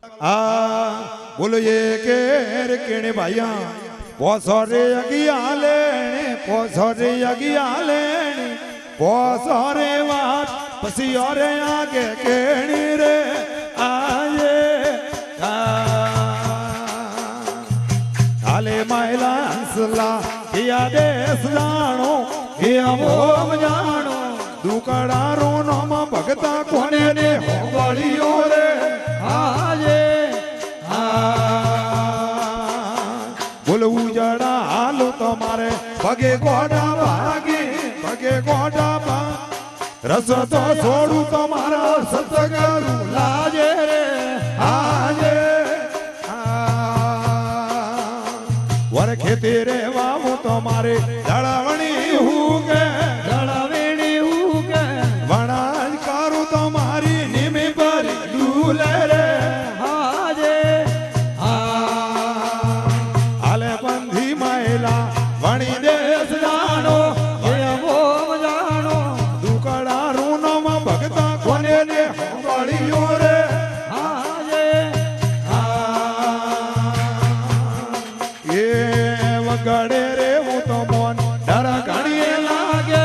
बोलो ये केने भाइया पोसरे अगिया लेने पोसरे अगिया लेने पोसरे वाट पसी और आगे केनी रे आये काले मायला हंसला किया देश जानो किया मोम जानो दुकड़ा रोनो में भगता कोने ने होगलियो रे आये बोल उजड़ा हालो तुम्हारे पगे गोड़ा भागे पगे गोड़ा भाग रस तो छोड़ू तुम्हारा सतगुरु लाजे रे आजे वर खेती रे वावू तुम्हारे दड़ावणी हुगे दड़ावणी हुगे वनाज कारू तुम्हारी निमी पर डूले रे वणी देश जानो ओम जानो दुकड़ा रूनो में भगता कोने ने होगलियो रे आजे ये वगड़े रे वो तो मन डर गाड़िए लागे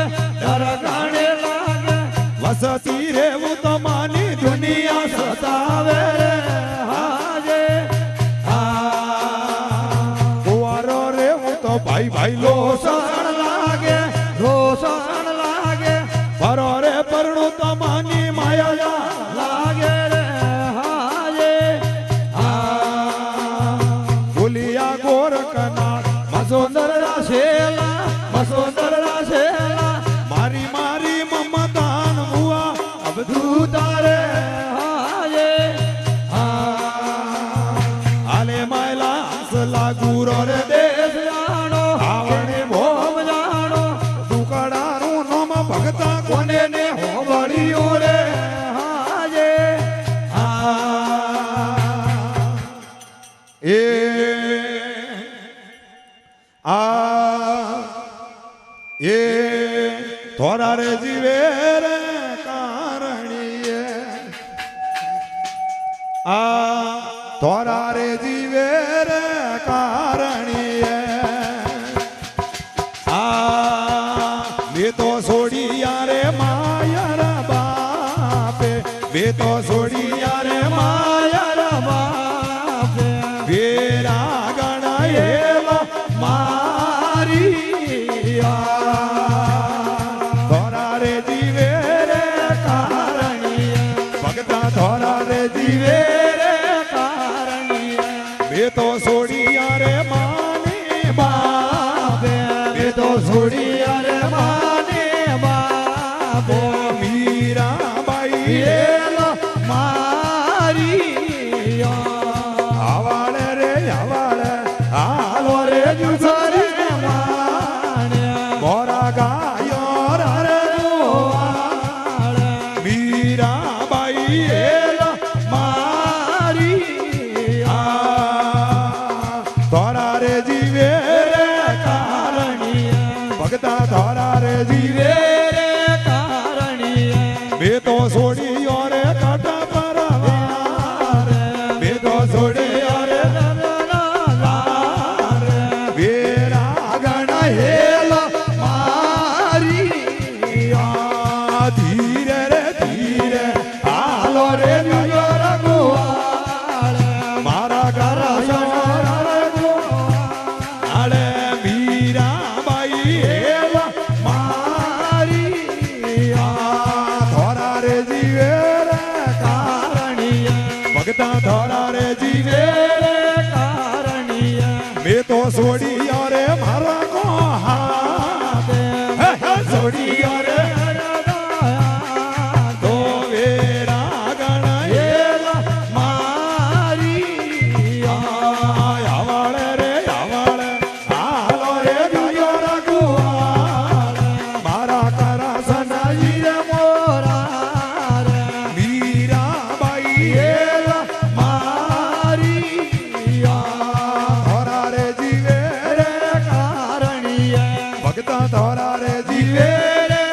वसती रे वो तो मानी दुनिया सतावे रे आजे कुवारो रे वो तो भाई भाई लो लागे परो रे परणु तमानी माया लागे रे हाजे बोलिया गोर कनाड मसोदर राशेला मारी मारी ममतान हुआ अब दूतारे हाजे आले मायला हंसला गुरो रे देश जानो आवणे भोम जानो दुकड़ा रूनो में भगता कोने ने होगलियो रे हाजे ये थोड़ा रे जीवे रे कारणीए थोड़ा रे जीवे रे कारणीए वे तो सोड़िया रे माया रा बापे वे तो सोड़िया रे माया रा बापे वेरा गणा एवा मारी थोड़ा रे जीवे रे कारणीए भगता थोड़ा रे जीवे रे कारणीए वे तो सोड़िया रे माने बापे वे तो सोड़िया रे माने बापे मीरा बाई मारी आवाड़े रे आवाड़े आलो रे जुसरे माने मोरा गायो रे दुआड़े मीरा बाई मारी थोड़ा रे जीवे रे कारणीए भगता थोड़ा रे जीवे रे कारणीए वे तो सोड़ियो रे काटा परवार वे तो सोड़ियो रे वेरा गणा हेला मारी धीरे रे धीरे आलो रे रघुवाल मारा करा आले मीरा बाई हेला मारी थोड़ा रे जीवे रे कारणीए भगता थोड़ा रे जीवे रे कारणीए मैं तो सोड़िया रे मारा को हाथ सोड़िया रे तो वेरा गणा हेला मारी आवाड़े रे आवाड़े आलो रे जुयो रघुवाल मारा करा सनाई रे मोरा रे मीरा बाई हेला मारी थोड़ा रे जीवे रे कारणीए भगता थोड़ा रे जीवे रे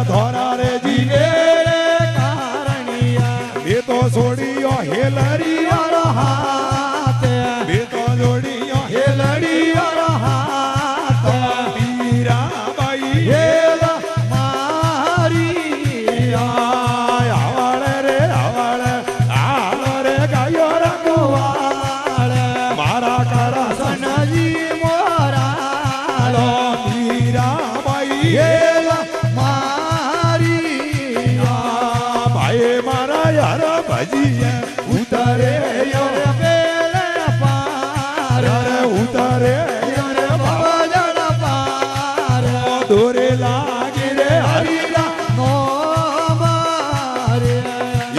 ધોરા રે જીવે રે કારણિયા બે તો છોડીઓ હેલરિયો હાથે બે તો જોડીઓ હેલરિયો હાથે મીરાબાઈ હેલ મારી આવડે રે આવડે આલો રે ગાયો રંગવાળ મારા કરા સનજી મોરાલો મીરાબાઈ હેલ મારી ભાઈ મારા યાર ભજીએ ઉતારે યાર પેલે પાર ઉતારે યાર ભજન પાર દોરે લાગે રે હરિયા નો મારે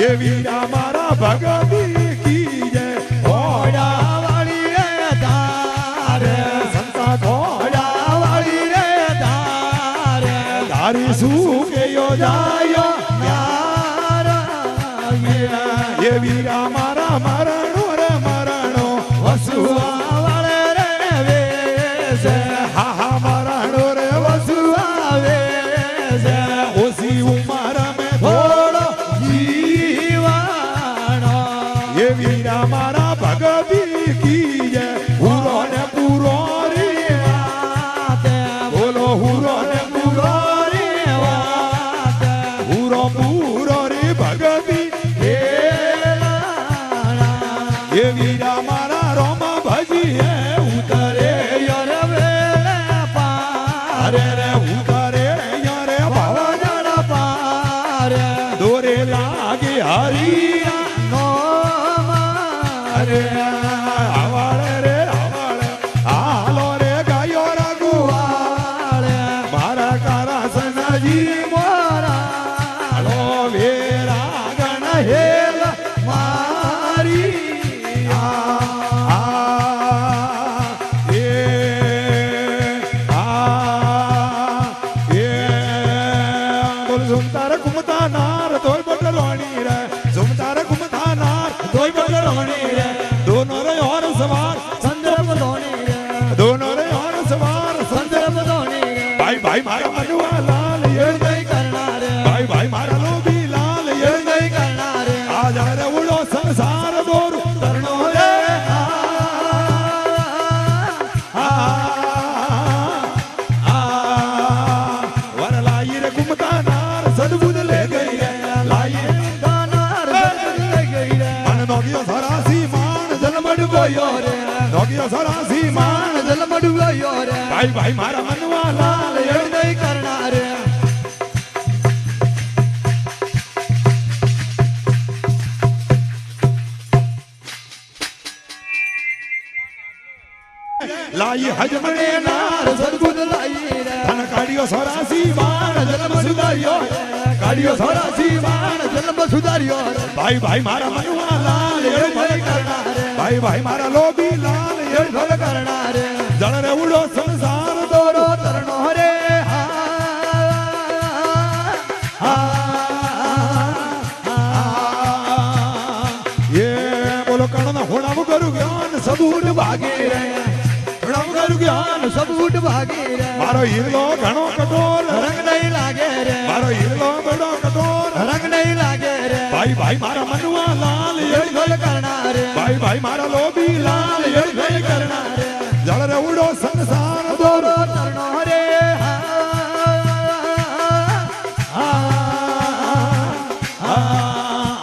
એ વીરા મારા ભગતી કી જય ઘોડા વાળી રે તારે સંતા ઘોડા વાળી રે તારે તારી સુકેયો જાયો એ વીરા મારા મરણો રે મરણો વસુઆ વાળે રે વેસે હા હા મરણો રે વસુઆ વેસે ઓસી ઉમર મે થોડો જીવાણો એ વીરા મારા ભગતી કી જય હુરો ને પૂરો રે વાતે બોલો હુરો ને પૂરો રે વાતે હુરો પૂરો રે ભગતી એ વીરા મારા રોમ ભજીએ ઉતરે યાર વેલે પારે રે ઉતરે યાર ભવન પારે દોરે લાગે હરિયા નો મારે આવળે રે આવળે હાલો રે ગાયો રઘુવાળે મારા કારા સનજી મોરાલો વેરા ગણ હેલ મારી ઝુમતાર ઘુમતા નાર તોય બટલોણી રે ઝુમતાર ઘુમતા નાર તોય બટલોણી રે દોનો રે ઓર સવાર સંદર્ભ ધોણી રે દોનો રે ઓર સવાર સંદર્ભ ધોણી રે ભાઈ ભાઈ મારા મનવા લાલ એ નહીં કરનાર રે ભાઈ ભાઈ મારા લોભી લાલ એ નહીં કરનાર રે આ જારે ઉડો સંસાર દોર તરણો રે વર લાઈ રે ઘુમતા નાર સદબુદ લે ગઈ રે લાઈ દાનાર સદબુદ લે ગઈ રે મન નોગિયો સરાસી માન જલમડ ગયો રે નોગિયો સરાસી માન જલમડ ગયો રે ભાઈ ભાઈ મારા મનવા લાલ એ નહીં કરનાર રે લાઈ હજમણે નાર સદબુદ લાઈ રે ધન કાઢ્યો સરાસી માન જન્મ સુધાર્યો કાઢ્યો સરાસી માન જન્મ સુધાર્યો ભાઈ ભાઈ મારા મનવા લાલ એ ભલે કરનાર ભાઈ ભાઈ મારા લોભી લાલ એ ભલે કરનાર જળ રે ઉડો સંસાર દોરો તરણો રે એ બોલો કણના હોણા કરું જ્ઞાન સબૂટ ભાગે રે જ્ઞાન સબૂટ ભાગી રે મારો હીરો ઘણો કઠોર રંગ નહીં લાગે રે મારો હીરો ઘણો કઠોર રંગ નહીં લાગે રે ભાઈ ભાઈ મારા મનવા લાલ એ ભલ કરનાર ભાઈ ભાઈ મારા લોભી લાલ એ ભલ કરનાર જળ રે ઉડો સંસાર દોરો તરણો રે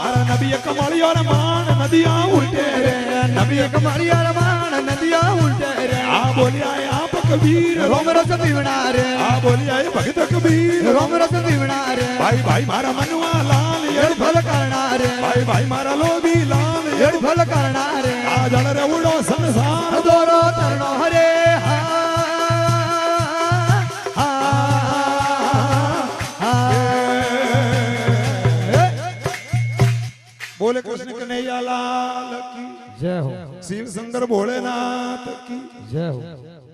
અરે નબી કમળિયો રે માન નદિયા ઉલટે રે નબી કમળિયો રે માન નદિયા ઉલટે રે આ બોલ્યા આપ કબીર રોમ રસ પીવના રે આ બોલ્યા ભગત કબીર રોમ રસ પીવના રે ભાઈ ભાઈ મારા મનવા લાલ એ ભલ કરનાર રે ભાઈ ભાઈ મારા લોભી લાલ એ ભલ કરનાર રે આ જળ રે ઉડો સંસાર દોરો તરણો હરે बोले कृष्ण कन्हैया लाल की जय हो शिव शंकर भोलेनाथ की जय हो।